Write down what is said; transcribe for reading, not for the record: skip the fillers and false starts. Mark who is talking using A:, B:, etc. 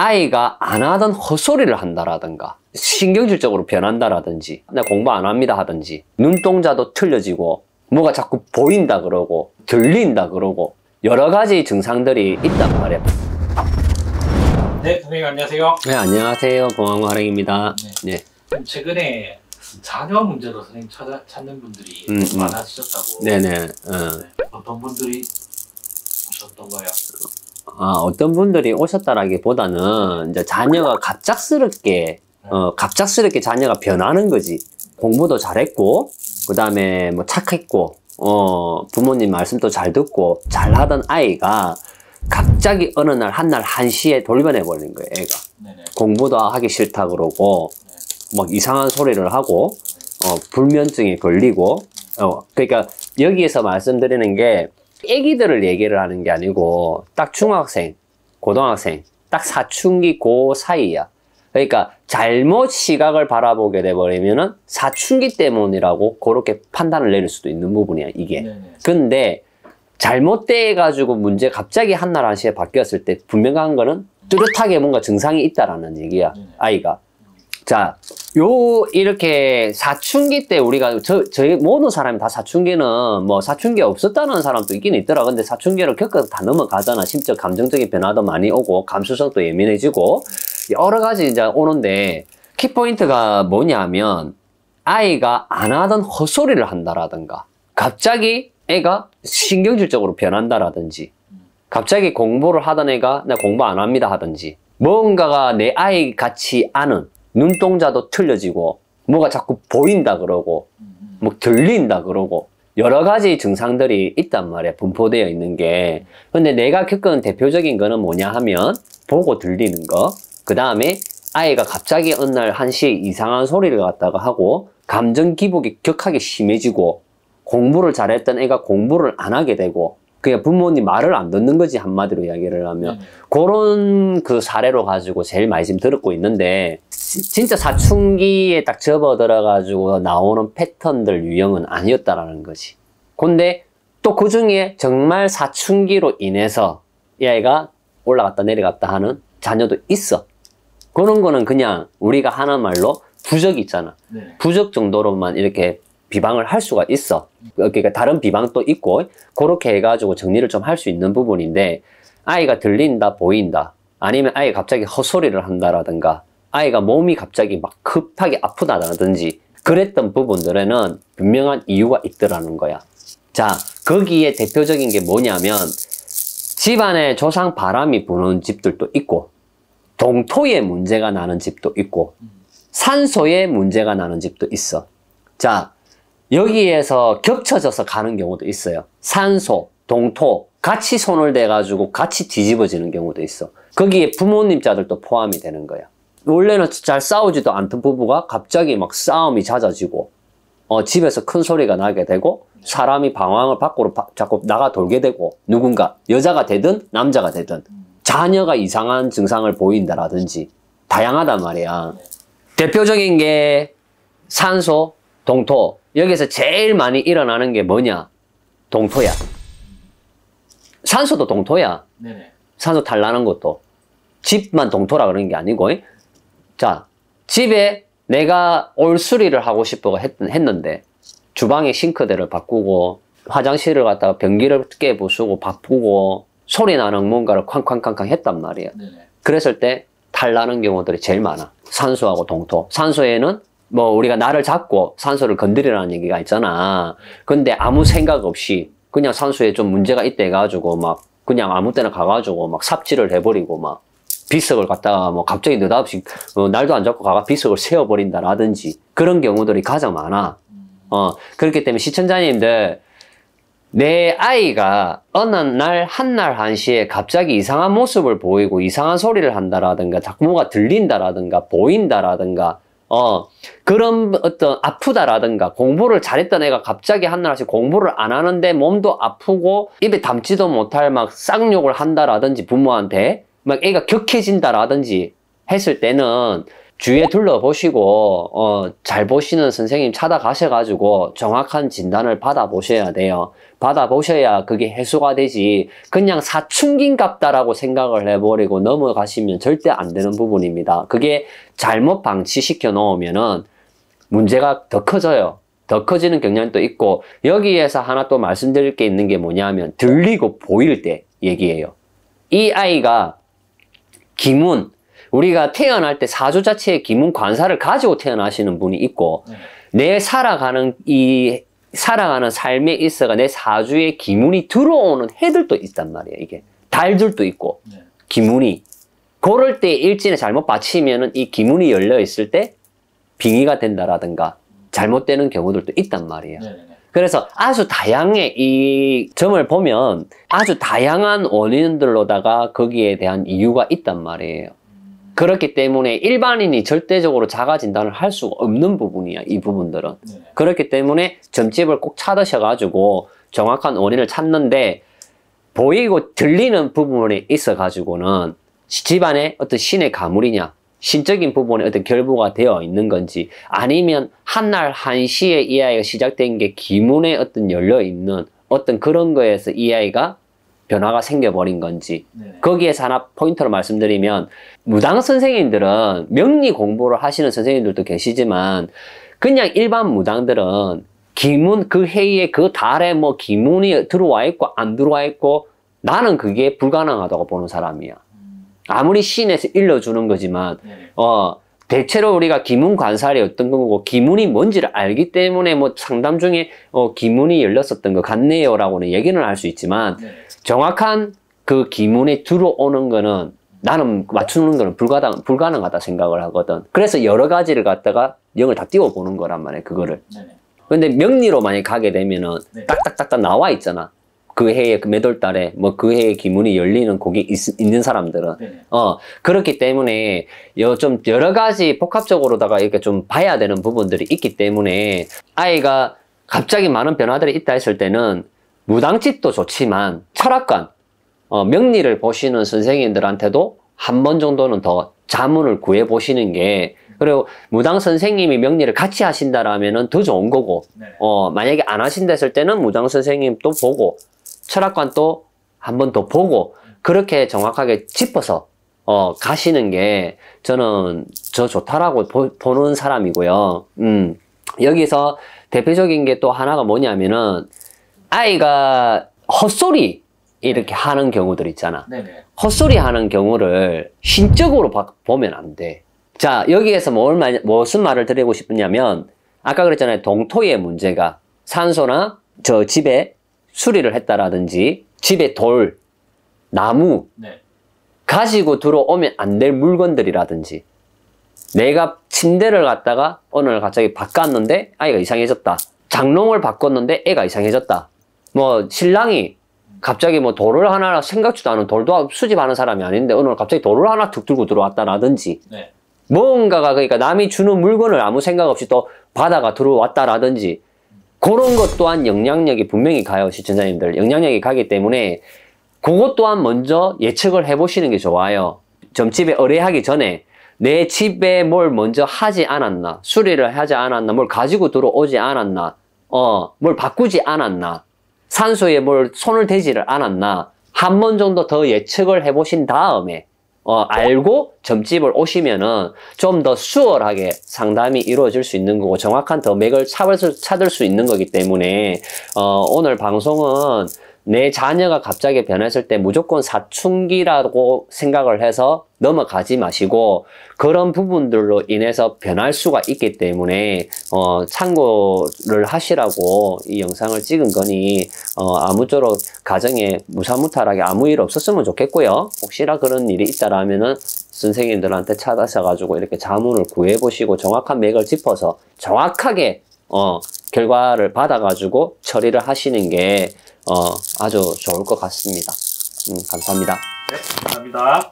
A: 아이가 안 하던 헛소리를 한다라든가 신경질적으로 변한다라든지 나 공부 안 합니다 하든지 눈동자도 틀려지고 뭐가 자꾸 보인다 그러고 들린다 그러고 여러 가지 증상들이 있단 말이야.
B: 네, 선생님 안녕하세요.
A: 네, 안녕하세요. 공항화랭입니다.
B: 네. 네. 최근에 자녀 문제로 선생님 찾는 분들이 많아지셨다고.
A: 네네.
B: 네. 어떤 분들이 오셨던가요?
A: 어떤 분들이 오셨다라기보다는 이제 자녀가 갑작스럽게 자녀가 변하는 거지. 공부도 잘했고, 그 다음에 뭐 착했고, 부모님 말씀도 잘 듣고, 잘하던 아이가 갑자기 어느 날, 한날 한시에 돌변해 버리는 거예요, 애가.
B: 네네.
A: 공부도 하기 싫다 그러고, 막 이상한 소리를 하고, 불면증에 걸리고, 그러니까 여기에서 말씀드리는 게, 애기들을 얘기를 하는 게 아니고 딱 중학생, 고등학생, 딱 사춘기 그 사이야. 그러니까 잘못 시각을 바라보게 돼버리면은 사춘기 때문이라고 그렇게 판단을 내릴 수도 있는 부분이야, 이게. 네네. 근데 잘못돼가지고 문제 갑자기 한날 한시에 바뀌었을 때 분명한 거는 뚜렷하게 뭔가 증상이 있다라는 얘기야, 아이가. 자, 이렇게 사춘기 때 우리가, 저희 모든 사람이 다 사춘기는 뭐 사춘기 없었다는 사람도 있긴 있더라. 근데 사춘기를 겪어서 다 넘어가잖아. 심적 감정적인 변화도 많이 오고, 감수성도 예민해지고, 여러 가지 이제 오는데, 키포인트가 뭐냐면, 아이가 안 하던 헛소리를 한다라든가, 갑자기 애가 신경질적으로 변한다라든지, 갑자기 공부를 하던 애가 나 공부 안 합니다 하든지, 뭔가가 내 아이 같지 않은, 눈동자도 틀려지고 뭐가 자꾸 보인다 그러고 뭐 들린다 그러고 여러 가지 증상들이 있단 말이야, 분포되어 있는 게. 근데 내가 겪은 대표적인 거는 뭐냐 하면 보고 들리는 거, 그 다음에 아이가 갑자기 어느 날 한시에 이상한 소리를 갖다가 하고 감정 기복이 격하게 심해지고 공부를 잘했던 애가 공부를 안 하게 되고 그냥 부모님 말을 안 듣는 거지, 한마디로 이야기를 하면. 그런 그 사례로 가지고 제일 많이 지금 들었고 있는데, 진짜 사춘기에 딱 접어들어가지고 나오는 패턴들 유형은 아니었다라는 거지. 근데 또 그 중에 정말 사춘기로 인해서 이 아이가 올라갔다 내려갔다 하는 자녀도 있어. 그런 거는 그냥 우리가 하는 말로 부적 있잖아. 부적 정도로만 이렇게 비방을 할 수가 있어. 그러니까 다른 비방도 있고 그렇게 해가지고 정리를 좀 할 수 있는 부분인데, 아이가 들린다, 보인다, 아니면 아이가 갑자기 헛소리를 한다라든가 아이가 몸이 갑자기 막 급하게 아프다라든지 그랬던 부분들에는 분명한 이유가 있더라는 거야. 자, 거기에 대표적인 게 뭐냐면 집안에 조상 바람이 부는 집들도 있고, 동토에 문제가 나는 집도 있고, 산소에 문제가 나는 집도 있어. 자, 여기에서 겹쳐져서 가는 경우도 있어요. 산소, 동토 같이 손을 대가지고 같이 뒤집어지는 경우도 있어. 거기에 부모님 자들도 포함이 되는 거야. 원래는 잘 싸우지도 않던 부부가 갑자기 막 싸움이 잦아지고 집에서 큰 소리가 나게 되고 사람이 방황을 밖으로 자꾸 나가 돌게 되고, 누군가 여자가 되든 남자가 되든 자녀가 이상한 증상을 보인다라든지 다양하단 말이야. 대표적인 게 산소, 동토. 여기서 제일 많이 일어나는 게 뭐냐? 동토야. 산소도 동토야. 네네. 산소 탈나는 것도. 집만 동토라 그러는 게 아니고. 자, 집에 내가 올수리를 하고 싶어 했는데 주방의 싱크대를 바꾸고 화장실을 갖다가 변기를 깨부수고 바꾸고 소리 나는 뭔가를 쾅쾅쾅쾅 했단 말이야. 네네. 그랬을 때 탈나는 경우들이 제일 많아. 산소하고 동토. 산소에는 뭐 우리가 나를 잡고 산소를 건드리라는 얘기가 있잖아. 근데 아무 생각 없이 그냥 산소에 좀 문제가 있다 해가지고 막 그냥 아무 때나 가가지고 막 삽질을 해버리고 막 비석을 갖다가 뭐 갑자기 느닷없이 날도 안 잡고 가가 비석을 세워버린다라든지 그런 경우들이 가장 많아. 그렇기 때문에 시청자님들, 내 아이가 어느 날 한날 한시에 갑자기 이상한 모습을 보이고 이상한 소리를 한다라든가 자꾸 뭔가 들린다라든가 보인다라든가 그런 어떤 아프다라든가 공부를 잘했던 애가 갑자기 한날 한시 공부를 안 하는데 몸도 아프고 입에 담지도 못할 막 쌍욕을 한다라든지 부모한테 막 애가 격해진다라든지 했을 때는 주위에 둘러보시고 잘 보시는 선생님 찾아가셔가지고 정확한 진단을 받아보셔야 돼요. 받아보셔야 그게 해소가 되지 그냥 사춘기인 같다라고 생각을 해버리고 넘어가시면 절대 안 되는 부분입니다. 그게 잘못 방치시켜 놓으면은 문제가 더 커져요. 더 커지는 경향도 있고 여기에서 하나 또 말씀드릴 게 있는 게 뭐냐면 들리고 보일 때 얘기예요. 이 아이가 기문 우리가 태어날 때 사주 자체의 기문 관사를 가지고 태어나시는 분이 있고 내 살아가는 삶에 있어가 내 사주에 기문이 들어오는 해들도 있단 말이에요. 이게 달들도 있고 기문이 그럴 때 일진에 잘못 받치면은 이 기문이 열려 있을 때 빙의가 된다라든가 잘못되는 경우들도 있단 말이에요. 그래서 아주 다양해 이 점을 보면 아주 다양한 원인들로다가 거기에 대한 이유가 있단 말이에요. 그렇기 때문에 일반인이 절대적으로 자가 진단을 할 수가 없는 부분이야, 이 부분들은. 그렇기 때문에 점집을 꼭 찾으셔가지고 정확한 원인을 찾는데 보이고 들리는 부분에 있어가지고는 집안에 어떤 신의 가물이냐, 신적인 부분에 어떤 결부가 되어 있는 건지 아니면 한날 한시에 이 아이가 시작된 게 기문에 어떤 열려있는 어떤 그런 거에서 이 아이가 변화가 생겨버린 건지 거기에서 하나 포인트로 말씀드리면 무당 선생님들은 명리 공부를 하시는 선생님들도 계시지만 그냥 일반 무당들은 기문 그 해에 그 달에 뭐 기문이 들어와 있고 안 들어와 있고 나는 그게 불가능하다고 보는 사람이야. 아무리 신에서 일러주는 거지만 대체로 우리가 기문 관살이 어떤 거고 기문이 뭔지를 알기 때문에 뭐 상담 중에 기문이 열렸었던 것 같네요 라고는 얘기는 할 수 있지만 정확한 그 기문이 들어오는 거는 나는 맞추는 거는 불가능하다 생각을 하거든. 그래서 여러 가지를 갖다가 영을 다 띄워보는 거란 말이에요, 그거를. 근데 명리로 만약 가게 되면은 딱딱딱딱 나와 있잖아. 그 해에 그 몇 월 달에 뭐 그 해에 기문이 열리는 곡이 있는 사람들은 그렇기 때문에 좀 여러 가지 복합적으로다가 이렇게 좀 봐야 되는 부분들이 있기 때문에 아이가 갑자기 많은 변화들이 있다 했을 때는 무당집도 좋지만 철학관 명리를 보시는 선생님들한테도 한 번 정도는 더 자문을 구해 보시는 게 그리고 무당 선생님이 명리를 같이 하신다라면은 더 좋은 거고 만약에 안 하신다 했을 때는 무당 선생님 또 보고 철학관 또 한 번 더 보고 그렇게 정확하게 짚어서 가시는 게 저는 좋다라고 보는 사람이고요. 여기서 대표적인 게 또 하나가 뭐냐면은 아이가 헛소리 이렇게 하는 경우들 있잖아. 헛소리 하는 경우를 신적으로 보면 안 돼. 자, 여기에서 무슨 말을 드리고 싶으냐면 아까 그랬잖아요. 동토의 문제가 산소나 저 집에 수리를 했다라든지 집에 돌, 나무 가지고 들어오면 안 될 물건들이라든지 내가 침대를 갖다가 오늘 갑자기 바꿨는데 아이가 이상해졌다. 장롱을 바꿨는데 애가 이상해졌다. 뭐 신랑이 갑자기 뭐 돌을 하나 생각지도 않은 돌도 수집하는 사람이 아닌데 오늘 갑자기 돌을 하나 툭 들고 들어왔다라든지 뭔가가 그러니까 남이 주는 물건을 아무 생각 없이 또 바다가 들어왔다라든지 그런 것 또한 영향력이 분명히 가요. 시청자님들 영향력이 가기 때문에 그것 또한 먼저 예측을 해보시는 게 좋아요. 점집에 의뢰하기 전에 내 집에 뭘 먼저 하지 않았나, 수리를 하지 않았나, 뭘 가지고 들어오지 않았나, 뭘 바꾸지 않았나, 산소에 뭘 손을 대지를 않았나 한 번 정도 더 예측을 해보신 다음에 알고 점집을 오시면은 좀 더 수월하게 상담이 이루어질 수 있는 거고 정확한 더 맥을 찾을 수 있는 거기 때문에 오늘 방송은 내 자녀가 갑자기 변했을 때 무조건 사춘기라고 생각을 해서 넘어가지 마시고 그런 부분들로 인해서 변할 수가 있기 때문에 참고를 하시라고 이 영상을 찍은 거니 아무쪼록 가정에 무사무탈하게 아무 일 없었으면 좋겠고요. 혹시나 그런 일이 있다라면은 선생님들한테 찾아셔가지고 이렇게 자문을 구해보시고 정확한 맥을 짚어서 정확하게 결과를 받아가지고 처리를 하시는 게 아주 좋을 것 같습니다. 감사합니다.
B: 네, 감사합니다.